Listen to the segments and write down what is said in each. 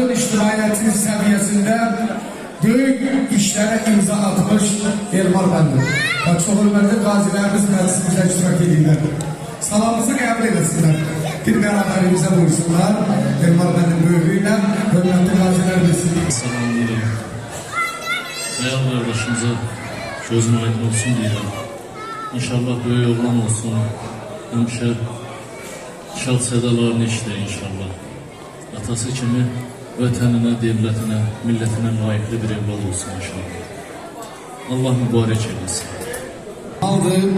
Azərbaycan ictimaiyyətinin səviyyəsində böyük işlərə imza atmış Elmar bəndir. Və çox hörmətli qazilərimiz məclisimizə iştirak edirlər. Salamımızı qəbul edəsinlər. Bir bərabərimizə buyursunlar. Elmar bəndir böyüklüyü ilə hörmətli qazilərimiz. Salamlayırım. Dəyərli qardaşımıza gözün aydın olsun deyirəm. İnşallah böyük oğlan olsun. Həmişə şad sədalarını işlə inşallah. Atası kimi vətəninə, devlətinə, millətinə layiqli bir evlad olsun inşallah. Allah mübarək eləsin. Aldım.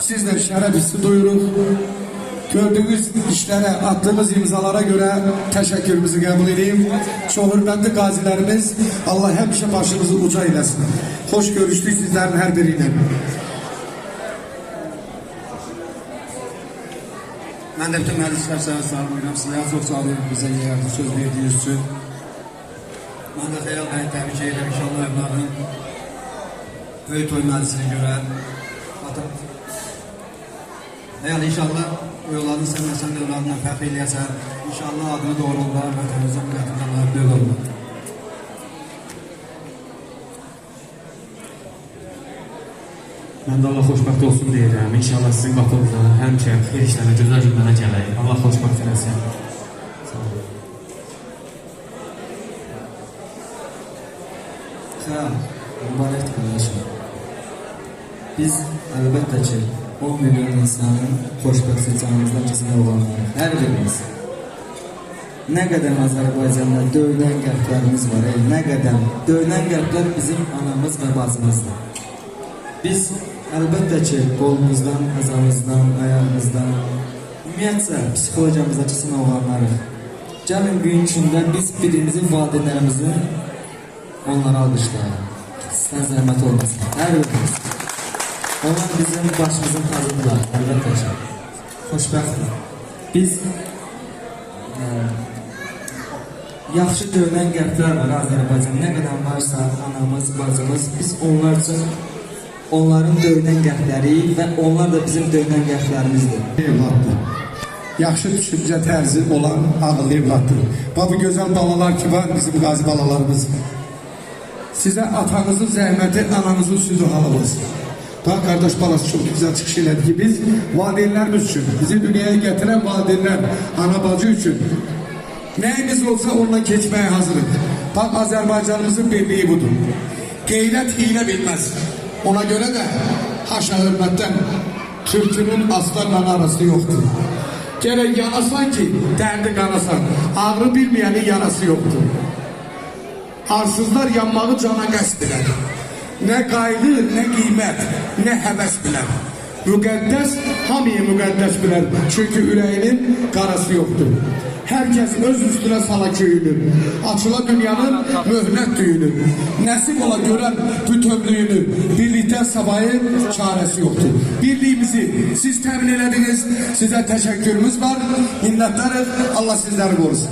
Sizler şərəf hissi duyuruq. Gördüğünüz işlərə, attığımız imzalara göre təşəkkürümüzü qəbul edeyim. Çox hörmətli qazilərimiz, Allah həmişə başınızı uca eləsin. Xoş görüşdük sizlərin hər biri ilə. Mən də bütün məclislər sənə sağlayıram. Sizlərə çox sağ olun, bizə yerdə söz verdiyiniz üçün. Mən də Xeyal bəyi təbrik edirəm. İnşallah evladın böyük toy məclisini görər. Xeyal inşallah o yollarını sən də evladına fəxr eləyəsən. İnşallah adını doğrulurlar və təmizə milletindən layiqli olurlar. Mən də Allah xoşbəxt olsun deyirəm. İnşallah sizin qapınızda həmişə xeyir işlərə, gözəl günlərə gələk. Allah xoşbəxt eləsin. Sağ olun. Xeyal, mübarəkdir qardaşım. Biz əlbəttə ki 10 milyon insanın xoşbəxt seçənimizdən kesinə olanlarıq. Hər birimiz. Nə qədər Azərbaycanda döyülən qəlblərimiz var, nə qədər döyülən qəlblər bizim anamız və bacımızdır. Biz əlbəttə ki qolumuzdan, əzamızdan, ayağımızdan, ümumiyyətcə psixologiyamızda kesinə olanlarıq. Gəlin gün içində biz birimizin valideynlərimizin onlara alqışlayalım. Sizdən zəhmət olmasın. Hər birimiz. Onlar bizim başımızın tacıdırlar, əlbəttə ki. Xoşbəxtdir. Biz yaxşı döyülən qəlblər var Azərbaycan. Nə qədər varsa anamız, bacımız, biz onlar üçün onların döyülən qəlbləri və onlar da bizim döyülən qəlblərimizdir. Evladdır. Yaxşı düşüncə tərzi olan ağıllı evladdır. Bu gözəl balalar ki var, bizim qazi balalarımız. Sizə atanızın zəhməti, ananızın süzü halı olsun. Bak kardeş balası çok güzel çıkış elədi ki biz valideynlərimiz üçün, bizi dünyaya getiren valideynlər, ana bacı üçün nəyimiz olsa onunla keçməyə hazırıq. Bak Azərbaycanımızın birliği budur. Qeyrət hiylə bilməz. Ona göre de haşa hürmətdən Türkünün aslanla arası yoktur. Gerek yanasan ki derdi qanasan, ağrı bilmeyeni yarası yoktur. Arsızlar yanmağı cana qəsd edər. Nə qayğı, nə qiymət, nə həvəs bilər. Müqəddəs hamıya müqəddəs bilər. Çünkü ürəyinin qarası yoxdur. Herkes öz üstüne sala köyünü. Açıla dünyanın möhnət düyünü. Nəsib ola görən bütövlüyünü. Birlikten sabahı çaresi yoktur. Birliğimizi siz təmin elədiniz. Size təşəkkürümüz var. Minnətdarıq. Allah sizləri qorusun.